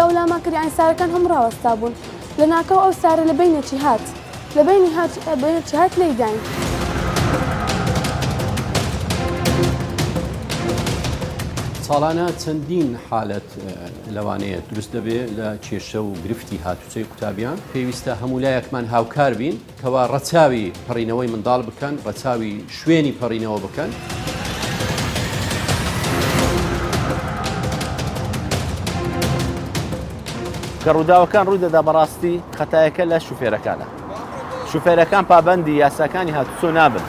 لە ئەولاما کرد یانی سارەکان هەم ڕاوەستا بوون لە ناکەو ئەو سارە لە بینێکی هات لە بینێکی هات لێداین. ساڵانە چەندین حالەت لەوانەیە دروست دەبێت لە کێشە و گرفتی هاتوچەی قوتابیان پێویستە هەمولایەکمان هاوکار بین کەوا ڕەچاوی پەڕینەوەی منداڵ بکەن ڕەچاوی شوێنی پەڕینەوە بکەن. کە ڕووداوەکان ڕوودەدا بەڕاستی خەتایەکە لە شوفێرەکانە. شوفێرەکان پابەندی یاساکانی هاتوچۆ نابن.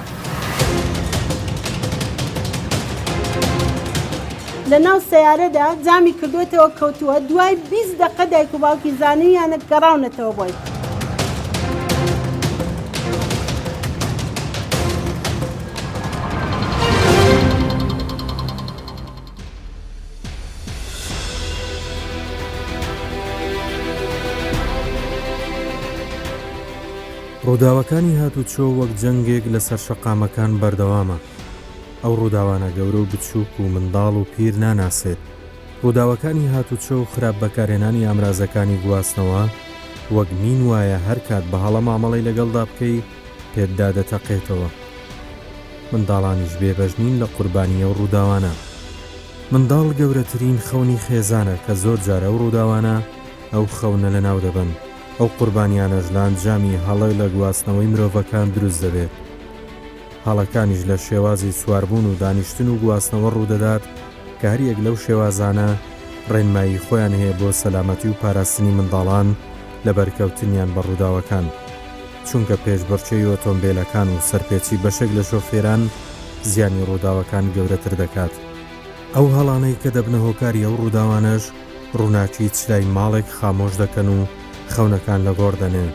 لە ناو سەیارەدا جامی کردوێتەوە کەوتووە دوای 20 دقە دایک و باوکی زانیانە گەڕاونەتەوە بۆی. ڕووداوەکانی هاتوچۆ وەک جەنگێک لەسەر شەقامەکان بەردەوامە. ئەو ڕووداوانە گەورە و بچووک و منداڵ و پیر ناناسێت. ڕووداوەکانی هاتوچۆ و خراپ بەکارهێنانی ئامرازەکانی گواستنەوە وەک مین وایە هەر کات بە هەڵە مامەڵی لەگەڵدا بکەی پێتدا دەتەقێتەوە. منداڵانیش بێبەژنین لە قوربانیە و ڕووداوانە. منداڵ گەورەترین خەونی خێزانە کە زۆر جارە و ڕووداوانە ئەو خەونە لە ناو دەبن. ئەو قوربانیانەش لە ئەنجامی هەڵەی لە گواستنەوەی مرۆڤەکان دروست دەبێت. هەڵەکانیش لە شێوازی سواربوون و دانیشتن و گواستنەوە ڕوودەدات کە هەر یەک لەو شێوازانە ڕێنمایی خۆیان هەیە بۆ سەلامەتی و پاراستنی منداڵان لە بەرکەوتنیان بە ڕووداوەکان. چونکە پێشبڕکێی ئۆتۆمبیلەکان و سەرپێچی بەشێک لە شۆفێران زیانی ڕووداوەکان گەورەتر دەکات. ئەو هەڵانەی کە دەبنە هۆکاری ئەو ڕووداوانەش ڕووناکی چلای ماڵێک خامۆش دەکەن و خەونەکان لە گۆڕ دەنێن.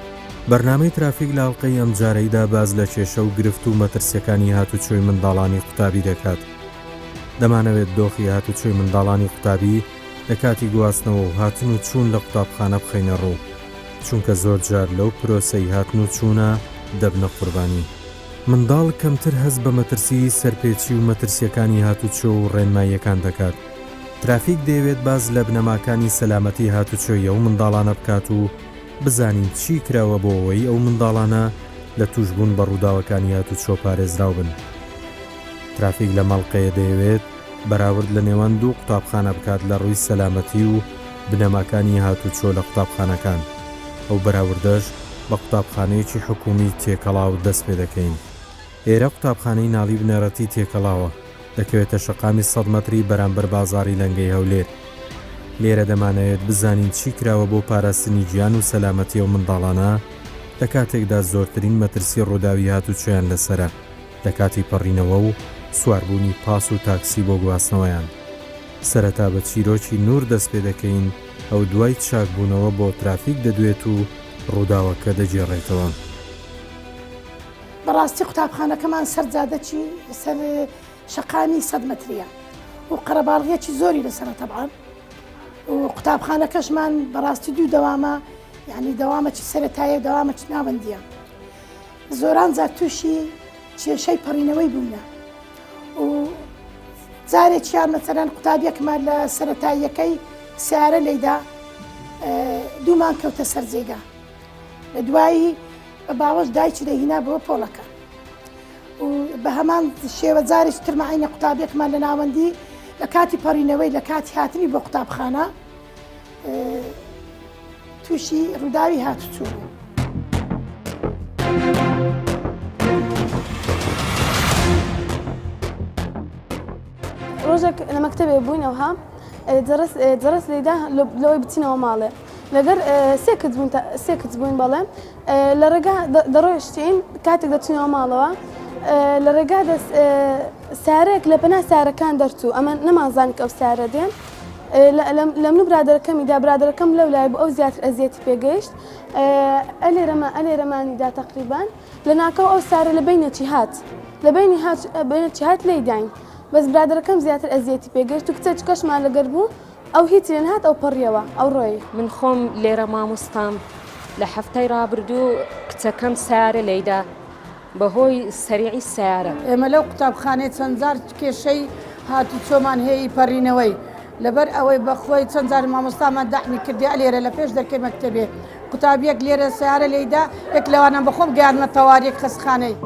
بەرنامەی ترافیک لە ئەڵلقەی ئەم جارەیدا باز لە کێشە و گرفت و مەترسیەکانی هاتوچۆی منداڵانی قوتابی دەکات. دەمانەوێت دۆخی هاتوچۆی منداڵانی قوتابی لە کاتی گواستنەوە و هاتن و چوون لە قوتابخانە بخەینە ڕوو، چونکە زۆر جار لەو پرۆسەی هاتن و چوونە دەبنە قوربانی. منداڵ کەمتر هەست بە مەترسی سەرپێچی و مەترسیەکانی هاتوچۆ و ڕێنماییەکان دەکات. ترافیک دەیەوێت باز لە بنەماکانی سەلامەتی هاتوچۆی ئەو منداڵانە بکات و بزانین چی کراوە بۆ ئەوەی ئەو منداڵانە لە توشبوون بە ڕووداوەکانی هاتوچۆ پارێزراو بن. ترافیک لە مەڵقەیە دەیەوێت بەراورد لە نێوان دوو قوتابخانە بکات لە ڕووی سەلامەتی و بنەماکانی هاتوچۆ لە قوتابخانەکان. ئەو بەراوردەش بە قوتابخانەیەکی حکومی تێکەڵاو دەست پێ دەکەین. ئێرە قوتابخانەی ناڵی بنەڕەتی تێکەڵاوە دەکەوێتە شەقامی 100 مەتری بەرامبەر بازاڕی لەنگەی هەولێر. لێرە دەمانەوێت بزانین چی کراوە بۆ پاراستنی گیان و سەلامەتی ئەو منداڵانە لە کاتێکدا زۆرترین مەترسی ڕووداوی هاتوچۆیان لەسرە لە کاتی پەڕینەوە و سواربوونی پاس و تاکسی بۆ گواستنەوەیان. سەرەتا بە چیرۆکی نور دەست پێ دەکەین ئەو دوای چاکبوونەوە بۆ ترافیک دەدوێت و ڕووداوەکە دەجێڕێتەوە. بەڕاستی قوتابخانەکەمان سەرجادەکی سەر شەقامی 100 مەتریە و قەرەباڵغیەکی زۆری لەسەرە تەبعان و قوتابخانەکەشمان بەڕاستی دوو دەوامە یعنی دەوامەکی سەرەتایە دەوامەکی ناوەندیە. زۆران جار تووشی کێشەی پەڕینەوەی بووینە و جارێکیان مەسەرەن قوتابیەکمان لە سەرەتاییەکەی سیارە لێیدا دوومان کەوتە سەر جێگا لە دوایی بە باوەش دایکی دەهینا بۆ پۆڵەکە و بە هەمان شێوە جارێک ترمەعینە قوتابیەکمان لە ناوەندی لە کاتی پەڕینەوەی لە کاتی هاتنی بۆ قوتابخانە تووشی ڕووداوی هاتوچۆ. ڕۆژێک لە مەکتەبێ بووینەوەها جەرەس لێدا لەوەی بچینەوە ماڵێ لەگەر سێ کەس بووین بەڵێ لە ڕێگا دەڕۆیشتین کاتێک دەچینەوە ماڵەوە لە ڕێگا سارێک لە پەنا سارەکان دەرچوو ئەمە نەمازانی کە ئەو سارە دێن لە من و برادەرەکەمیدا برادەرەکەم لەو لای بۆ ئەو زیاتر ئەزیەتی پێگەیشت ئەلێرەمانیدا تەقریبان لە ناکەو ئەو سارە لە بینێکی هات لە بینێکی هات لێداین بەس برادەرەکەم زیاتر ئەزیەتی پێگەشت و کچە کەشمان لەگەر بوو ئەو هیچ لێن هات ئەو پەڕیەوە ئەو ڕۆی من خۆم لێرە مامۆستام لە هەفتەی ڕابردوو کچەکەم سیارە لێیدا بەهۆی سەریعی سیارە. ئێمە لەو قوتابخانەی چەند جار کێشەی هاتوچۆمان هەیە پەڕینەوەی لەبەر ئەوەی بەخۆی چەند جار مامۆستامان داحمی کردی لێرە لە پێش دەکەی مەکتەبێ قوتابیەک لێرە سیارە لێیدا یەک لەوانە بەخۆم گەیاندمە تەواریەک خەسخانەی.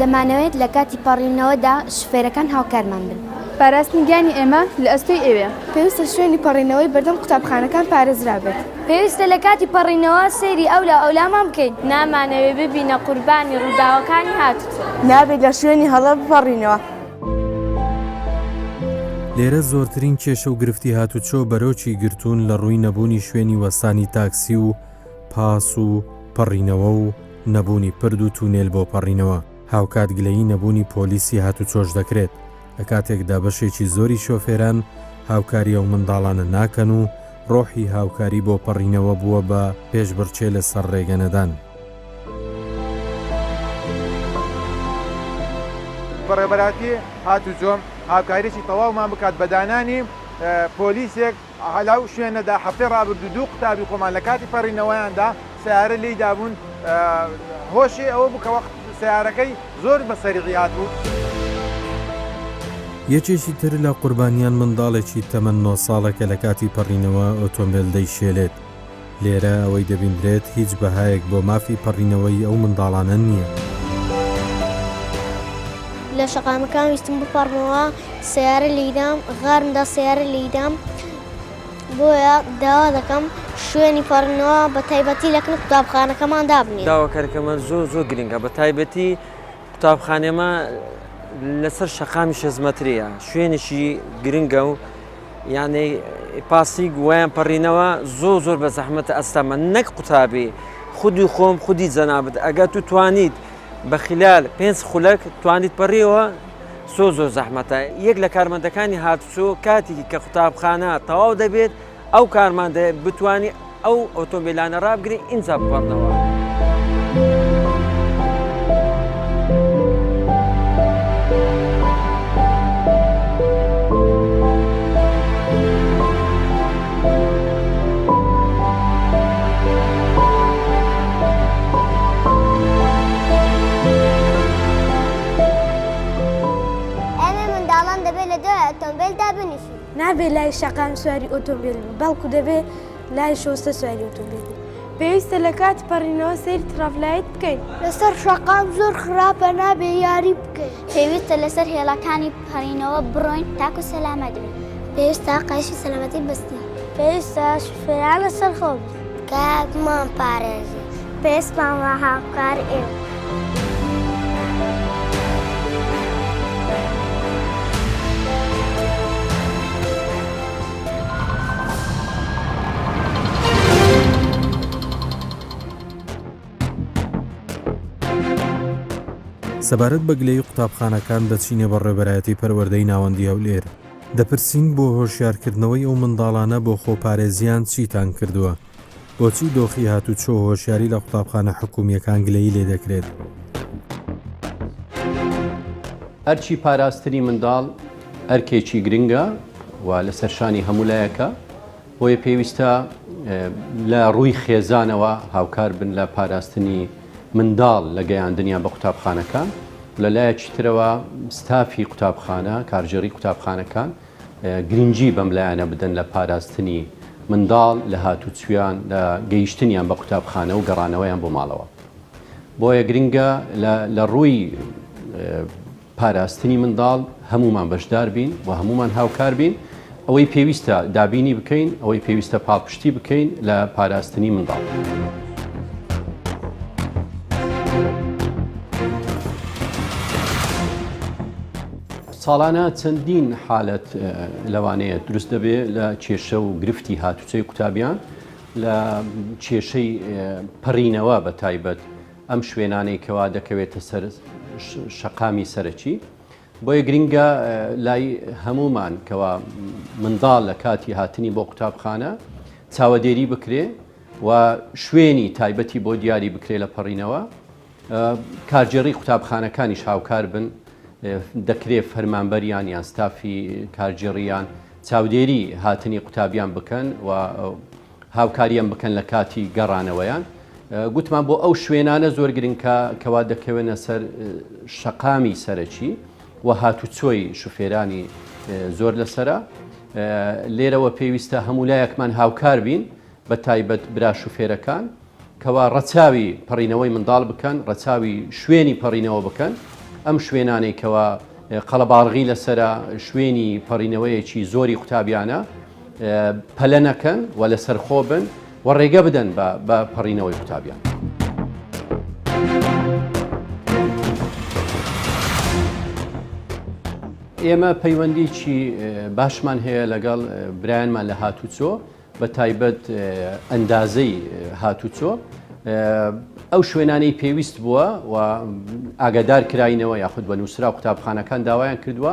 دەمانەوێت لە کاتی پەڕینەوەدا شوفێرەکان هاوکارمان بن. پاراستنیگانی ئێمە لە ئەستۆی ئێوێ پێویستە شوێنی پەڕینەوەی بەردەم قوتابخانەکان پارێزرا بێت. پێویستە لە کاتی پەڕینەوە سەیری ئەولامان بکەین. نامانەوێت ببینە قوربانی ڕووداوەکانی هاتوچۆ. نابێت لە شوێنی هەڵە بپەڕینەوە. لێرە زۆرترین کێشە و گرفتی هاتوچۆ بەرۆکی گرتوون لە ڕووی نەبوونی شوێنی وەستانی تاکسی و پاس و پەڕینەوە و نەبوونی پرد و تونێل بۆ پەڕینەوە. هاوکاتگلەیی نەبوونی پۆلیسی هاتوچۆش دەکرێت لە کاتێکدا بەشێکی زۆری شۆفێران هاوکاری ئەو منداڵانە ناکەن و ڕۆحی هاوکاری بۆ پەڕینەوە بووە بە پێشبڕچێ لەسەر ڕێگەنەدان. بەڕێبەراتی هاتوچۆم هاوکاریی تەواومان بکات بەدانانی پۆلیسێک هەلاو شوێنەدا هەفتەی ڕابردوو دوو قوتابی خۆمان لە کاتی پەڕینەوەیاندا سیارە لێی دابوون هۆشی ئەوە بووکەوە سیارەکەی زۆر بە سەریعیات بوو. یەکێکی تر لە قوربانیان منداڵێکی تەمەن 9 ساڵەکە لە کاتی پەڕینەوە ئۆتۆمبیل دەیشێلێت. لێرە ئەوەی دەبیندرێت هیچ بەهایەک بۆ مافی پەڕینەوەی ئەو منداڵانە نییە. لە شەقامەکان ویستم بپەڕمەوە سیارە لیدام غارمدا سیارە لیدام بۆیە داوا دەکەم شوێنی پەڕینەوە بە تایبەتی لەکن قوتابخانەکەمان دابنێ. داواکارەکەمە زۆر گرنگە بە تایبەتی قوتابخانێمە لەسەر شەقامی 6 مەتریە شوێنێکی گرنگە و یانەی پاسی گویان پەڕینەوە زۆر بە زەحمەتە ئەستامە نەک قوتابی خودی خۆم خودی جەنابەت ئەگەر تو توانیت بە خلال 5 خولەک توانیت پەڕیەوە زۆر زەحمەتە. یەک لە کارمەندەکانی هاتوچۆ کاتێکی کە قوتابخانە تەواو دەبێت ئەو کارمەندە بتوانی ئەو ئۆتۆمبیلانە ڕابگری ئینجا بپەڕنەوە. نابێت لای شەقام سواری ئۆتۆمبیل بەڵکو دەبێت لای شۆستە سواری ئۆتۆمبیل. پێویستە لە کاتی پەڕینەوە سەیری ترافلایت بکەین. لەسەر شەقام زۆر خراپە نابێ یاری بکەین. پێویستە لەسەر هێڵەکانی پەڕینەوە بڕۆین تاکو سەلامەت بن. پێویستە قایشی سەلامەتی بەستی. پێویستە شوفێران لەسەر خۆ کاکمان پارێزی. پێویستمان وە هاوکار ئێوە. سەبارەت بە گلەی قوتابخانەکان دەچینە بە ڕێبەرایەتی پەروەردەی ناوەندی هەولێر. دەپرسین بۆ هۆشیارکردنەوەی ئەو منداڵانە بۆ خۆپارێزیان چیتان کردووە؟ بۆچی دۆخی هاتوچۆ هۆشیاری لە قوتابخانە حکوومیەکان گلەیی لێ دەکرێت؟ ئەرچی پاراستنی منداڵ ئەرکێکی گرنگە و لە سەرشانی هەمولایەکە بۆیە پێویستە لە ڕووی خێزانەوە هاوکار بن لە پاراستنی منداڵ لە گەیاندنیان بە قوتابخانەکان لە لایەکی ترەوە ستافی قوتابخانە کارژێری قوتابخانەکان گرنگی بەم لایەنە بدەن لە پاراستنی منداڵ لە هاتوچویان لە گەیشتنیان بە قوتابخانە و گەڕانەوەیان بۆ ماڵەوە. بۆیە گرنگە لە ڕووی پاراستنی منداڵ هەمومان بەشدار بین و هەمومان هاوکار بین. ئەوەی پێویستە دابینی بکەین ئەوەی پێویستە پاڵپشتی بکەین لە پاراستنی منداڵ. ساڵانە چەندین حالەت لەوانەیە دروست دەبێت لە کێشە و گرفتی هاتوچەی قوتابیان لە کێشەی پەڕینەوە بە تایبەت ئەم شوێنانەی کەوا دەکەوێتە سەر شەقامی سەرەکی. بۆیە گرنگە لای هەمومان کەوا منداڵ لە کاتی هاتنی بۆ قوتابخانە چاوەدێری بکرێ و شوێنی تایبەتی بۆ دیاری بکرێ لە پەڕینەوە کارجێڕی قوتابخانەکانیش هاوکار بن دەکرێت فەرمانبەریان یان ستافی کارجێڕیان چاودێری هاتنی قوتابیان بکەن و هاوکاریان بکەن لە کاتی گەڕانەوەیان گوتمان بۆ ئەو شوێنانە زۆر گرنگکە کەوا دەکەوێنە سەر شەقامی سەرەکی و هاتوچۆی شوفێرانی زۆر لەسرە لێرەوە پێویستە هەموو لایەکمان هاوکار بین بە تایبەت برا شوفێرەکان کەوا ڕەچاوی پەڕینەوەی منداڵ بکەن ڕەچاوی شوێنی پەڕینەوە بکەن ئەم شوێنانەی کەوا قەڵەباڵغی لەسرە شوێنی پەڕینەوەیەکی زۆری قوتابیانە پەلە نەکەن و لەسەر خۆ بن و ڕێگە بدەن بە پەڕینەوەی قوتابیان. ئێمە پەیوەندیکی باشمان هەیە لەگەڵ برایانمان لە هاتوچۆ بە تایبەت ئەندازەی هاتوچۆ ئەو شوێنانەی پێویست بووە و ئاگادار کراینەوە یاخود بە نووسرا قوتابخانەکان داوایان کردووە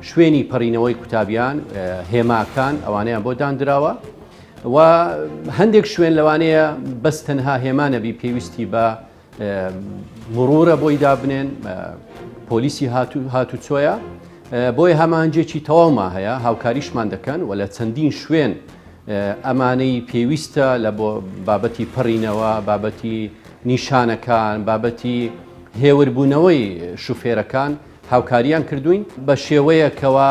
شوێنی پەڕینەوەی قوتابیان هێماکان ئەوانەیان بۆ دانراوە و هەندێک شوێن لەوانەیە بەس تەنها هێمانەبی پێویستی بە مرورە بۆی دابنێن پۆلیسی هاتوچۆیە بۆی هەمانجێکی تەواوما هەیە هاوکاریشمان دەکەن و لە چەندین شوێن ئەمانەی پێویستە لە بۆ بابەتی پەڕینەوە بابەتی نیشانەکان بابەتی هێوربوونەوەی شوفێرەکان هاوکاریان کردوین بە شێوەیەکەوە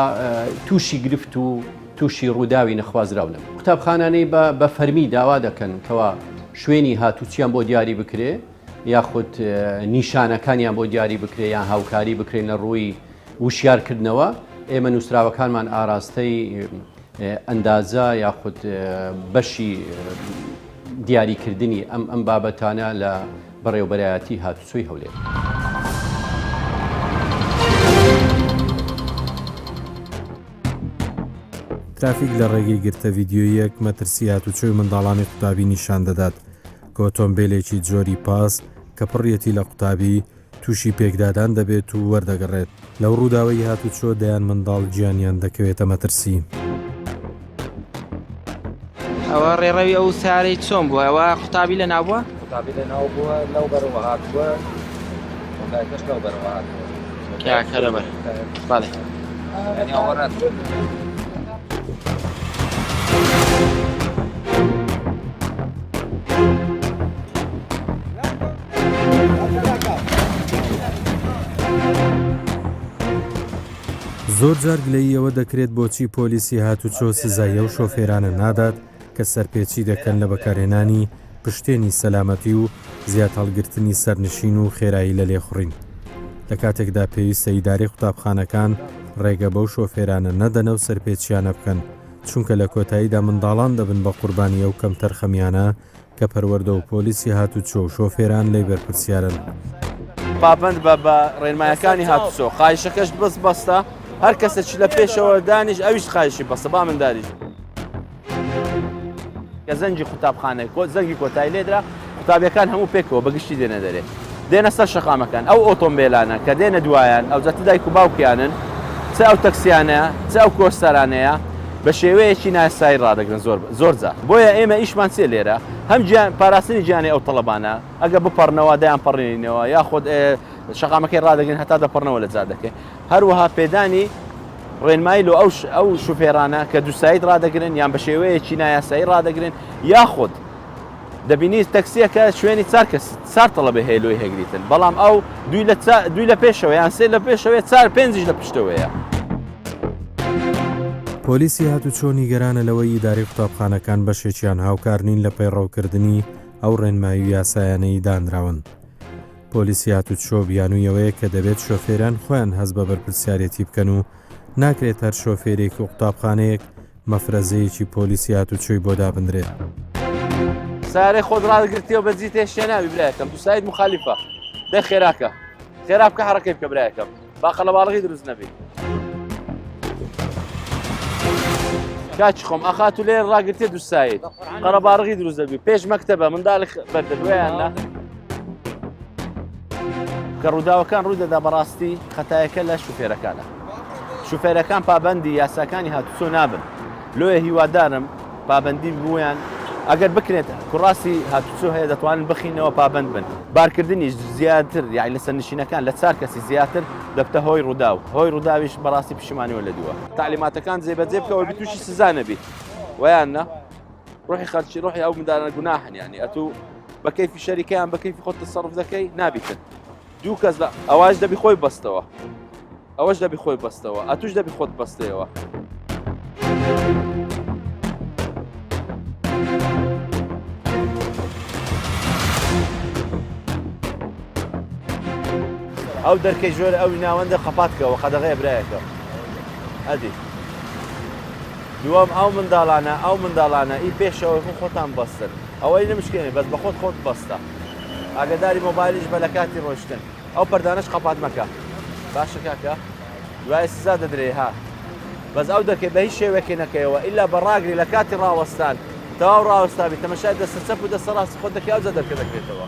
تووشی گرفت و تووشی ڕووداوی نەخوازراونم قوتابخانانەی بە فەرمی داوا دەکەن کەوا شوێنی هاتوچیان بۆ دیاری بکرێ یاخود نیشانەکانیان بۆ دیاری بکرێ یان هاوکاری بکرێن لە ڕووی وشیارکردنەوە ئێمە نووسراوەکانمان ئاراستەی ئەندازە یاخود بەشی دیاریکردنی ئەم بابەتانە لە بەڕێوەبەرایەتی هاتوچۆی هەولێر. ترافیک لە ڕێگەی گرتە ڤیددیۆیەک مەترسی هاتوچۆی منداڵانی قوتابی نیشان دەدات کە ئۆتۆمبیلێکی جۆری پاس کە پڕیەتی لە قوتابی تووشی پێکدادان دەبێت و وەردەگەڕێت لەو ڕووداوەی هاتوچۆ دەیان منداڵ گیانیان دەکەوێتە مەترسی. ئەوە ڕێڕەوی ئەو سارەی چۆن بووە ئەوە قوتابی لە ناوبووە؟ قوتابی لە ناو بووە لەو بەرەوە هاتووە کۆتاییەکەش لەو بەرەوە هاتووە کە لەبەر بەڵێ یعنی ئەوەڕەت زۆر جار گلەیی ئەوە دەکرێت بۆچی پۆلیسی هاتوچۆ سزایە و شۆفێرانە نادات کە سەرپێچی دەکەن لە بەکارهێنانی پشتێنی سەلامەتی و زیاد هەڵگرتنی سەرنشین و خێرایی لە لێخوڕین لە کاتێکدا پێویستە ئیدارەی قوتابخانەکان ڕێگە بەو شۆفێرانە نەدەنە و سەرپێچیانە بکەن چونکە لە کۆتاییدا منداڵان دەبن بە قوربانی ئەو کەم تەرخەمیانە کە پەروەردە و پۆلیسی هاتوچۆ و شۆفێران لێی بەرپرسیارن. پابند بە ڕێنمایەکانی هاتوچۆ خایشەکەش بەستە هەر کەسێکی لە پێشەوە دانیش ئەویش خایشی بەستە با منداریش کە زەنگی قوتابخانەی زەنگی کۆتایی لێدرا قوتابیەکان هەموو پێکەوە بەگشتی دێنە دەرێ دێنە سەر شەقامەکان ئەو ئۆتۆمبیلانە کە دێنە دوایان ئەو جەتە دایک و باوکیانن چ ئەو تەکسیانەیە چ ئەو کۆستەرانەیە بە شێوەیەکی ناسایی ڕادەگرن زۆر جار بۆیە ئێمە ئیشمان چێ لێرە هەم پاراستنی گیانی ئەو تەڵەبانە ئەگە بپەڕنەوە دایان پەڕێنینەوە یاخود شەقامەکەی ڕادەگرن هەتا دەپەڕنەوە لە جادەکە هەروەها پێدانی ڕێنمایی لۆ ئەو شوفێرانە کە دووسایت ڕادەگرن یان بە شێوەیەکی نایاسایی ڕادەگرن یاخود دەبینی تەکسیەکە شوێنی چار تەڵەبێ هەیە لۆی هەگریتن بەڵام ئەو دوی لە پێشەوە یان سێ لە پێشەوەی چار پێنجیش لە پشتەوەیە. پۆلیسی هاتوچۆ نیگەرانە لەوەی ئیدارەی قوتابخانەکان بەشێکیان هاوکار نین لە پەیڕەوکردنی ئەو ڕێنمایی و یاسایانەی دانراون. پۆلیسی هاتوچۆ بیانوویەوەیە کە دەبێت شۆفێران خۆیان هەز بە بەرپرسیارەتی بکەن و ناکرێت هەر شۆفێرێک و قوتابخانەیەک مەفرەزەیەکی پۆلیسی هاتوچۆی بۆ دابدرێت. سارەی خۆت ڕادگرتیەوە بەجی تێشتێ ناوی برایەکەم دووسایت مخالیفە دە خێراکە بکە حەڕەکەی بکە برایەکەم با قەڵەباڵغی دروست نەبێت. کاچی خۆم ئەخات و لێ ڕاگرتێ دووسایت قەڵەباڵغی دروست دەبی پێش مەکتەبە منداڵی بەردەدوێیانە کە ڕووداوەکان ڕوودەدا بەڕاستی خەتایەکە لە شوفێرەکانە. شوفێرەکان پابەندی یاساکانی هاتوچۆ نابن لۆیە هیوادارم پابەندی بوویان ئەگەر بکرێت کوڕاستی هاتوچۆ هەیە دەتوانن بخینەوە پابند بن بارکردنی زیاتر یاعی لەسەر نشینەکان لە 4 کەسی زیاتر دەبتە هۆی ڕووداو هۆی ڕووداویش بەڕاستی پشیمانیەوە لە دووە تعلیماتەکان جێبەجێ بکەوە تووشی سزا نەبێت ویانە ڕۆحی خەرچی ڕۆحی ئەو منداڵانە گوناحن یعنی ئەتوو بە کەیفی شەریکەیان بە کەیفی خۆت تەسەڕف دەکەی نابیتن دوو کەس لە ئەواش دەبی خۆی بەستەوە ئەوەش دەبی خۆی بەستەوە ئەتوش دەبی خۆت بەستەوە ئەو دەرکەی ژۆرە ئەوی ناوەندە خەپاتکەوە قەدەغەیە برایەکە ئەدی دووەم ئەو منداڵانە ئی پێشەوەی خۆتان بەستن ئەوەی نمشکێنێ بەس بە خۆت بەستە ئاگداری مۆبایلیش بە لە کاتی ڕۆشتن ئەو پەردانش قەپات مەکە باشە کاکە دوای سزا دەدرێ ها بەس ئەو دەکەی بە هیچ شێوەیەکی نەکەیەوە ئیلا بەڕاگری لە کاتی ڕاوەستان تەواو ڕاوەستابی تەمەشای دەستە چەپ و دەستە ڕاستی خۆت دەکەی ئەوجا دەرکە دەکرێتەوە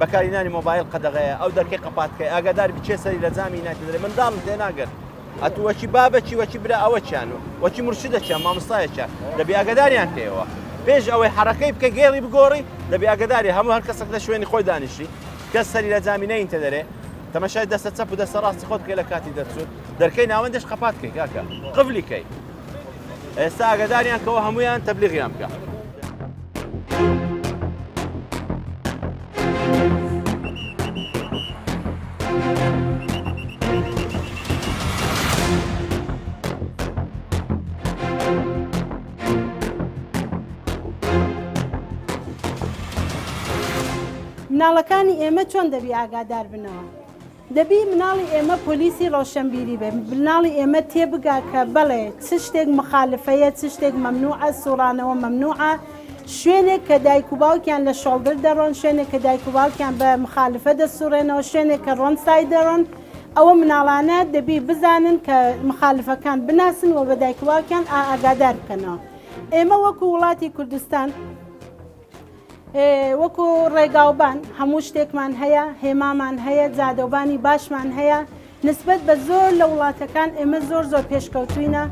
بەکارهێنانی مۆبایل قەدەغەیە ئەو دەرکەی قەپاتکەی ئاگاداری بچێ سەری لە جامی ناکە دەرێ منداڵم تێناگەن ئەتوو وەچی بابەچی وەچی برا ئەوەچیان و وەچی مرشدەچیان مامۆستایەکیان دەبێ ئاگاداریان پێوە پێش ئەوەی حرەکەی بکە گێڵی بگۆڕی دەبێ ئاگاداری هەموو هەر کەسێک لە شوێنی خۆی دانیشتی کەس سەری لە جامی نەینتە دەرێ تەمەشای دەستە چەپ و دەستە ڕاستی خۆت بکەی لە کاتی دەرچوت دەرکەی ناوەندەش قەپاتکەی کاکە قفلیکەی ئێستا ئاگاداریان کەەوە هەمویان تەبلیغیان بکە مناڵەکانی ئێمە چۆن دەبی ئاگادار بنەوە دەبی مناڵی ئێمە پۆلیسی ڕۆشنبیری بێ مناڵی ئێمە تێبگا کە بڵێ چ شتێک مخالفەیە چ شتێک مەمنوعە سوڕانەوە مەمنوعە شوێنێک کە دایک و باوکیان لە شۆڵدر دەڕۆن شوێنێک کە دایک و باوکیان بە مخالفە دەسوڕێنەوە شوێنێک کە ڕۆنسای دەڕۆن ئەوە مناڵانە دەبی بزانن کە مخالفەکان بناسن و بە دایک و باوکیان ئاگادار بکەنەوە ئێمە وەکو وڵاتی کوردستان وەکو ڕێگاوبان هەموو شتێکمان هەیە هێمامان هەیە جادۆبانی باشمان هەیە نسبەت بە زۆر لە وڵاتەکان ئێمە زۆر پێشکەوتوینە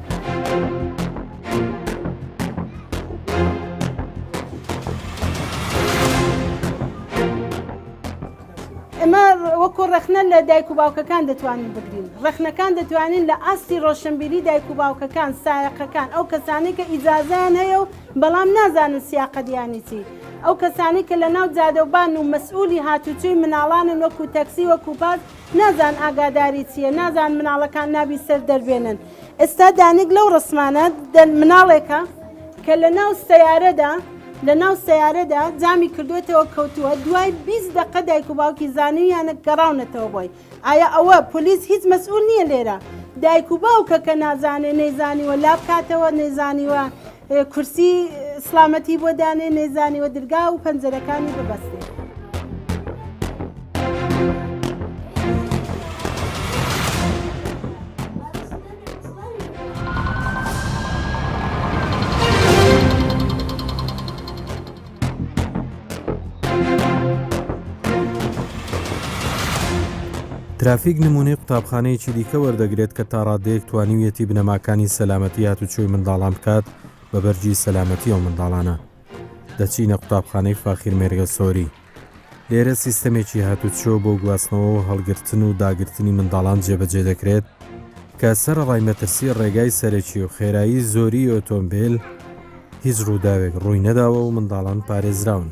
ئێمە وەکو ڕخنە لە دایک و باوکەکان دەتوانین بگرین ڕخنەکان دەتوانین لە ئاستی ڕۆشنبیری دایک و باوکەکان سایقەکان ئەو کەسانی کە ئیجازەیان هەیە و بەڵام نازانن سیاقە دیانی چی ئەو کەسانی کە لە ناو جادەوبان و مەسئولی هاتوچوی مناڵانن وەکو تەکسی وەکو پاس نازان ئاگاداری چییە نازان مناڵەکان نابی سەر دەربێنن ئێستا دانێک لەو ڕسمانە مناڵێکە کە لە ناو سەیارەدا جامی کردوێتەوە کەوتووە دوای 20 دقە دایک و باوکی زانیویانە گەڕاونەتەوە بۆی ئایا ئەوە پۆلیس هیچ مەسئول نییە لێرە دایک و باوکە کە نازانێ نەیزانیوە لابکاتەوە نەیزانیوە کورسی سلامەتی بۆ دانێ نەیزانیوە دەرگا و پەنجەرەکانی ببەستێ ترافیک نمونەی قوتابخانەیەکی دیکە وەردەگرێت کە تا ڕادەیەک توانیویەتی بنەماکانی سەلامەتی هاتوچۆی منداڵان بکات بە بەرجی سەلامەتی ئەو منداڵانە دەچینە قوتابخانەی فاخیر مێرگە سۆری لێرە سیستەمێکی هاتوچۆ بۆ گواستنەوە و هەڵگرتن و داگرتنی منداڵان جێبەجێ دەکرێت کە سەرڕای مەترسی ڕێگای سەرەکی و خێرایی زۆری ئۆتۆمبیل هیچ ڕووداوێک ڕووی نەداوە و منداڵان پارێزراون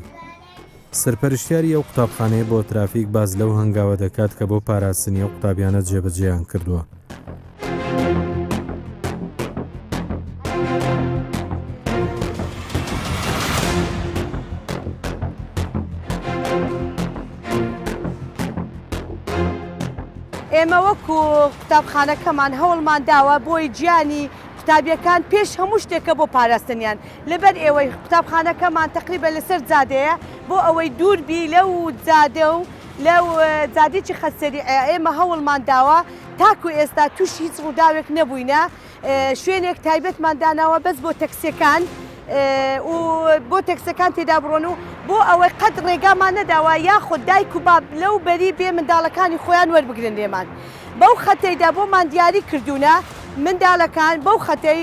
سەرپەرشتیاری ئەو قوتابخانەیە بۆ ترافیک باز لەو هەنگاوە دەکات کە بۆ پاراستنی ئەو قوتابیانە جێبەجێیان کردووە ئێمە وەکو قوتابخانەکەمان هەوڵمان داوە بۆی گیانی قوتابیەکان پێش هەموو شتێکە بۆ پاراستنیان لەبەر ئێوەی قوتابخانەکەمان تقریبا لەسەر جادەیە بۆ ئەوەی دووربی لەو جادە و لەو جادێکی خەسەری ئێمە هەوڵمان داوە تاکو ئێستا توش هیچ ڕووداوێک نەبووینە شوێنێک تایبەتمان داناوە بەس بۆ تەکسیەکان و بۆ تەکسەکان تێدا بڕۆن و بۆ ئەوەی قەت ڕێگامان نەداوە یاخود دایک و باب لەو بەری بێ منداڵەکانی خۆیان وەربگرن لێمان بەو خەتەیدا بۆمان دیاری کردوونە منداڵەکان بەو خەتەی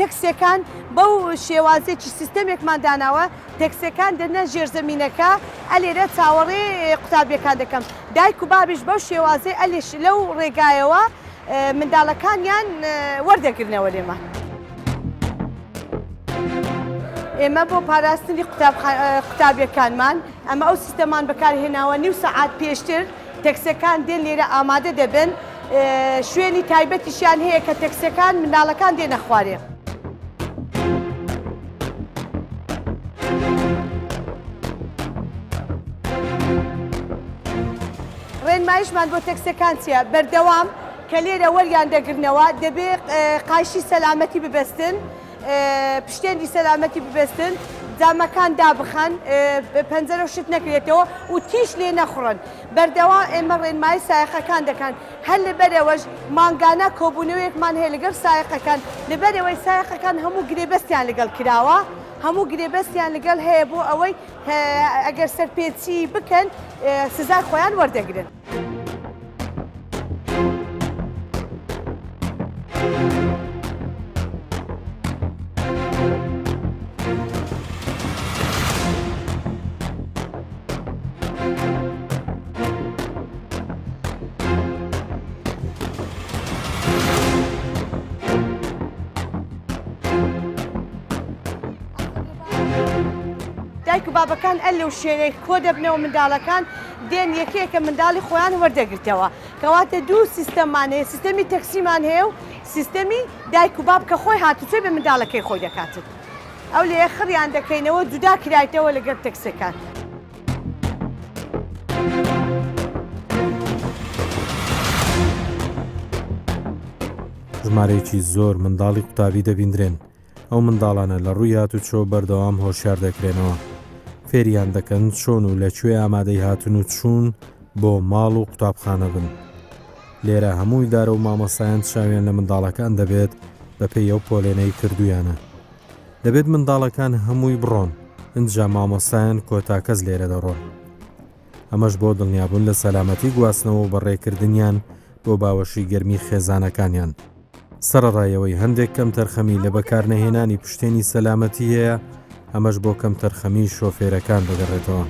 تەکسیەکان بەو شێوازێکی سیستەمێکمان داناوە تەکسیەکان دەنە ژێرزەمینەکە ئەلێرە چاوەڕێ قوتابیەکان دەکەم دایک و بابیش بەو شێوازێ ئەلێش لەو ڕێگایەوە منداڵەکانیان وەردەگرنەوە لێمە. ئێمە بۆ پاراستنی قوتابیەکانمان ئەمە ئەو سیستەمان بەکارهێناوە نیو سەعات پێشتر تەکسیەکان دێن لێرە ئامادە دەبن شوێنی تایبەتیشیان هەیە کە تەکسیەکان منداڵەکان دێنە خوارێ. ڕێنمایشمان بۆ تەکسیەکان چیە؟ بەردەوام کە لێرە وەریان دەگرنەوە دەبێ قایشی سەلامەتی ببەستن پشتێنی سەلامەتی ببەستن جامەکان دابخەن پەنجەرە و شت نەکرێتەوە و تیش لێ نەخڕن بەردەوام ئێمە ڕێنمایی سایقەکان دەکەن هەر لەبەرەوەش مانگانە کۆبوونەوەیەکمان هەیە لەگەڵ سایقەکان لەبەرەوەی سایقەکان هەموو گرێبەستیان لەگەڵ کراوە هەموو گرێبەستیان لەگەڵ هەیە بۆ ئەوەی ئەگەر سەرپێچی بکەن سزای خۆیان وەردەگرن. دایک و بابەکان ئەل لەو شوێنەی کۆ دەبنەوە منداڵەکان دێن یەکەیەکە منداڵی خۆیان وەردەگرتەوە کەواتە دوو سیستەممان هەیە سیستەمی تەکسیمان هەیە و سیستەمی دایک و باب کە خۆی هاتوچۆی بە منداڵەکەی خۆی دەکاتن ئەو لێ خڕیان دەکەینەوە جودا کرایتەوە لەگەڵ تەکسیەکان. ژمارەیەکی زۆر منداڵی قوتابی دەبیندرێن ئەو منداڵانە لە ڕووی هاتوچۆ بەردەوام هۆشیار دەکرێنەوە فێریان دەکەن چۆن و لەکوێ ئامادەی هاتن و چوون بۆ ماڵ و قوتابخانە بن لێرە هەموو ئیدارە و مامۆستایان چاویان لە منداڵەکان دەبێت بەپێی ئەو پۆلێنەی کردویانە دەبێت منداڵەکان هەمووی بڕۆن ئینجا مامۆستایان کۆتاکەس لێرە دەڕۆن ئەمەش بۆ دڵنیابوون لە سەلامەتی گواستنەوە و بەڕێکردنیان بۆ باوەشی گەرمی خێزانەکانیان سەرڕایەوەی هەندێک کەم تەرخەمی لە بەکارنەهێنانی پشتێنی سەلامەتی هەیە ئەمەش بۆ کەم تەرخەمی شۆفێرەکان دەگەڕێتەوە.